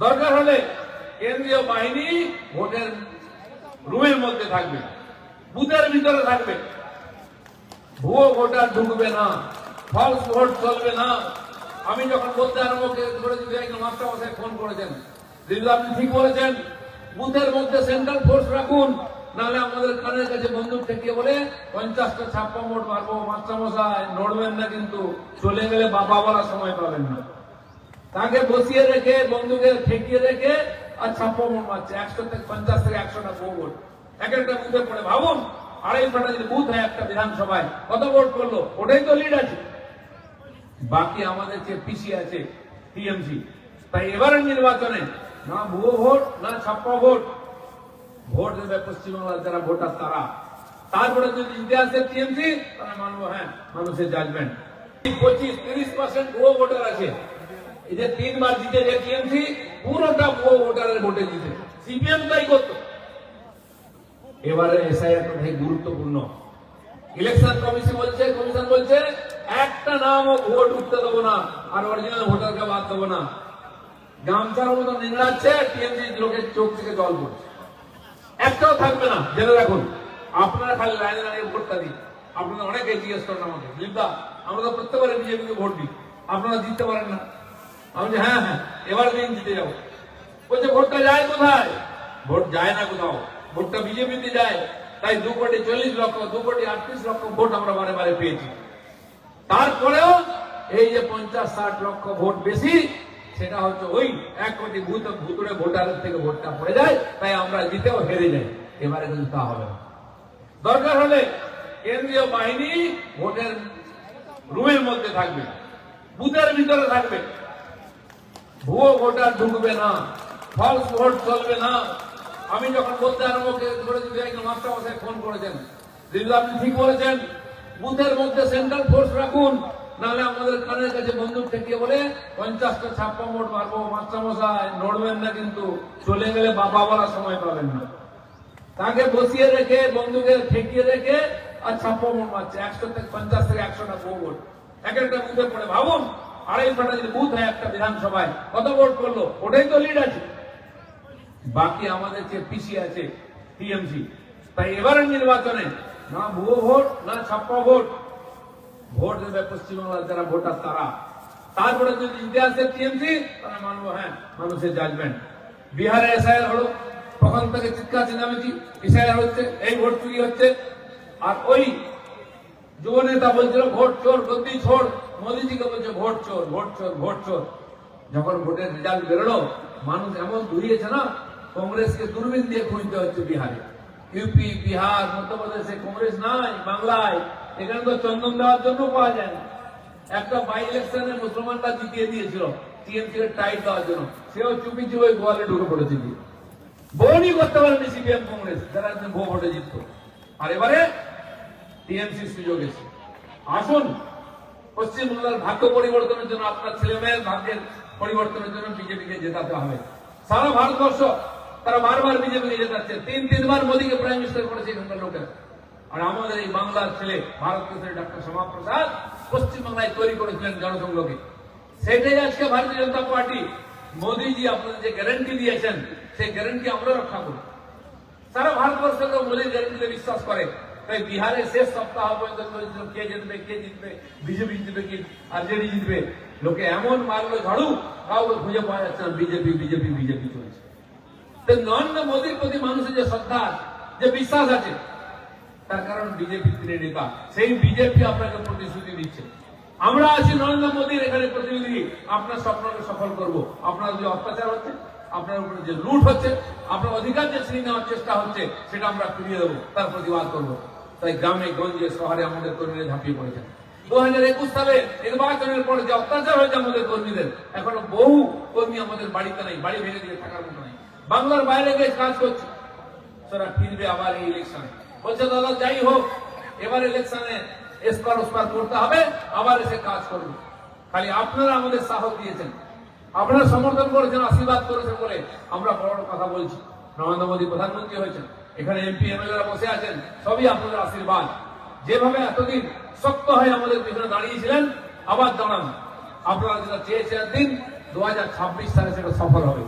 দরকার হলে কেন্দ্রীয় বাহিনী ভোটের রুমের মধ্যে থাকবে, বুথের ভিতরে থাকবে। ভুয়ো ভোটার ঢুকবে না, ফলস ভোট চলবে না। আমি যখন বলতে আরম্ভ করেছি, একজন মাস্টার মশাই ফোন করেছেন, দিদি আপনি ঠিক বলেছেন, বুথের মধ্যে সেন্ট্রাল ফোর্স রাখুন, নাহলে আমাদের কানের কাছে বন্দুক ঠেকিয়ে বলে 50টা ছাপ্পা ভোট মারবো। মাস্টার মশাই নড়বেন না, কিন্তু চলে গেলে বাবা বলার সময় পাবেন না। তাকে বসিয়ে রেখে বন্দুকে ঠেকিয়ে রেখে আর ছাপ্পা ভোট মারছে। 50 থেকে 100টা ভোট এক একটা বুথে পড়ে। ভাবুন, 250টা যদি বুথ হয় একটা বিধানসভায়, কত ভোট করলো? ওটাই তো লিড আছে। বাকি আমাদের যে পিছিয়ে আছে টিএমসি। তাই এবারের নির্বাচনে না ভুয়ো ভোট, না ছাপ্পা ভোট। ভোট দেবে পশ্চিমবাংলার যারা ভোটার তারা। তারপরে যদি ইতিহাসের টিএমসি, তারা মানবো হ্যাঁ মানুষের জাজমেন্ট। 25-30% ভুয়ো ভোটার আছে। এই যে 3বার জিতে যে টিএমসি, পুরোটা ভুয়ো ভোটারের ভোটে জিতে। সিপিএম তাই করতো। এবারে এসআইআর ভাই গুরুত্বপূর্ণ। ইলেকশন কমিশন বলছে একটা নামও ভুয়ো ঢুকতে দেবো না, আর অরিজিনাল ভোটারকে বাদ দেবো না। গামছার মতো নিংড়াচ্ছে, টিএমসি লোকের চোখ থেকে জল পড়ছে। একটাও থাকবে না, জেনে রাখুন। আপনারা খালি লাইনে দাঁড়িয়ে ভোটটা দিন। আপনারা অনেকে জিজ্ঞেস করেন আমাকে, লিপদা আমরা তো প্রত্যেকবারে বিজেপিকে ভোট দিই, আপনারা জিততে পারেন না। আমি বলছি হ্যাঁ, এবার দিন জিতে যাবো। বলছে ভোটটা যায় কোথায়? ভোট যায় না কোথাও, ভোটটা বিজেপিতে যায়। তাই 2,40,00,000, 2,38,00,000 ভোট আমরা বারে বারে পেয়েছি। তারপরেও এই যে 50-60 লক্ষ ভোট বেশি, সেটা হচ্ছে ওই 1 কোটি ভুতুড়ে ভোটারের থেকে ভোটটা পড়ে যায়। তাই আমরা জিতেও হেরে যাই। এবারে কিন্তু তা হবে না। দরকার হলে কেন্দ্রীয় বাহিনী ভোটের রুমের মধ্যে থাকবে, বুথের ভিতরে থাকবে। ভুয়ো ভোটার ঢুকবে না, ফলস ভোট চলবে না। আমি যখন বলতে আরম্ভ করেছি, একজন মাস্টার মশাই ফোন করেছেন, দিদি আপনি ঠিক বলেছেন, বুথের মধ্যে সেন্ট্রাল ফোর্স রাখুন, নাহলে আমাদের কানের কাছে বন্দুক ঠেকিয়ে বলে 50টা ছাপ্পা ভোট মারবো। মাস্টার মশাই নড়বেন না, কিন্তু চলে গেলে বাবা বলার সময় পাবেন না। তাকে বসিয়ে রেখে বন্দুকে ঠেকিয়ে রেখে আর ছাপ্পা ভোট মারছে। 50 থেকে 100টা ভোট এক একটা বুথে পড়ে। ভাবুন, 250টা যদি বুথ হয় একটা বিধানসভায়, কত ভোট করলো? ওটাই তো লিড আছে। বাকি আমাদের যে পিছিয়ে আছে টিএমসি। তাই এবারের নির্বাচনে না ভুয়ো ভোট, না ছাপ্পা ভোট। ভোট দেবে পশ্চিমবাংলার যারা ভোটার তারা। তারপরে যদি ইতিহাসের টিএমসি, তারা মানবো হ্যাঁ মানুষের জাজমেন্ট। বিহারে এসআইআর হলো, তখন থেকে চিৎকার চেঁচামেচি, এসআইআর হচ্ছে, এই ভোট চুরি হচ্ছে। আর ওই যুব নেতা বলছিল ভোট চোর, গদ্দি ছোড়। মোদীজিকে বলছে ভোট চোর, ভোট চোর, ভোট চোর। যখন ভোটের রেজাল্ট বেরোলো, মানুষ এমন ধুইয়েছে না, কংগ্রেসকে দূরবীন দিয়ে খুঁজতে হচ্ছে বিহারে। ইউপি, বিহার, মধ্যপ্রদেশে কংগ্রেস নাই। বাংলায় এখানে তো চন্দন দেওয়ার জন্য পাওয়া যায় না। একটা বাই ইলেকশনে মুসলমানরা জিতিয়ে দিয়েছিল টিএমসি এর টাইট দেওয়ার জন্য, সেও চুপি চুপি গোয়ালে ঢুকে পড়েছিল। বোনই করতে পারেনি সিপিএম কংগ্রেস, যারা ভুয়ো ভোটে জিতত। আর এবারে টিএমসি সুযোগ এসে। আসুন, পশ্চিমবাংলার ভাগ্য পরিবর্তনের জন্য, আপনার ছেলে মেয়ের ভাগ্যের পরিবর্তনের জন্য বিজেপিকে জেতাতে হবে। সারা ভারতবর্ষ তারা বারবার বিজেপিকে জেতাচ্ছে। 3-3বার মোদীকে প্রাইম মিনিস্টার করেছে এখানকার লোকেরা। আর আমাদের এই বাংলার ছেলে, ভারত কেশরী ডক্টর শ্যামা প্রসাদ পশ্চিমবাংলায় তৈরি করেছিলেন জনসংঘকে। সেটাই আজকে ভারতীয় জনতা পার্টি, মোদীজি আপনাদের যে গ্যারান্টি দিয়েছেন, সেই গ্যারান্টি আমরা রক্ষা করি। সারা ভারতবর্ষের লোক মোদীর গ্যারান্টিতে বিশ্বাস করে। তাই বিহারে শেষ সপ্তাহ পর্যন্ত কে জিতবে, কে জিতবে, বিজেপি জিতবে কি আরজেডি জিতবে, লোকে এমন মারলো ঝাড়ু, কাউকে খুঁজে পাওয়া যাচ্ছে না। বিজেপি বিজেপি বিজেপি চলছে। নরেন্দ্র মোদীর প্রতি মানুষের যে শ্রদ্ধা, যে বিশ্বাস আছে, তার কারণ বিজেপি নেতা। সেই বিজেপি আপনাকে প্রতিশ্রুতি দিচ্ছে। আমরা আছি নরেন্দ্র মোদীর এখানে প্রতিনিধি। আপনার স্বপ্নকে সফল করব। আপনার যে অত্যাচার হচ্ছে, আপনার উপরে যে লুট হচ্ছে, আপনার অধিকার যে ছিনিয়ে নেওয়ার চেষ্টা হচ্ছে, সেটা আমরা ফিরিয়ে দেবো, তার প্রতিবাদ করবো। তাই গ্রামে গঞ্জে শহরে আমাদের কর্মীরা ঝাঁপিয়ে পড়েছেন। 2021 সালে নির্বাচনের পরে যে অত্যাচার হয়েছে আমাদের কর্মীদের, এখনো বহু কর্মী আমাদের বাড়িতে নাই, বাড়ি ভেঙে দিয়ে থাকার মতো নাই, বাংলার বাইরে গিয়ে কাজ করছে। তারা ফিরবে আবার এই ইলেকশনে। বলছে দাদা যাই হোক, এবার ইলেকশনে এসপার ওসপার করতে হবে, আবার এসে কাজ করবে। খালি আপনারা আমাদের সাহস দিয়েছেন, আপনারা সমর্থন করেছেন, আশীর্বাদ করেছেন বলে আমরা বড় বড় কথা বলছি। নরেন্দ্র মোদী প্রধানমন্ত্রী হয়েছেন, এখানে এমপি এমএলএরা বসে আছেন, সবই আপনাদের আশীর্বাদ। যেভাবে এতদিন শক্ত হয়ে আমাদের পিছনে দাঁড়িয়েছিলেন, আবার দাঁড়ান। আপনারা যেটা চেয়েছেন দিন, 2026 সালে সেটা সফল হবে।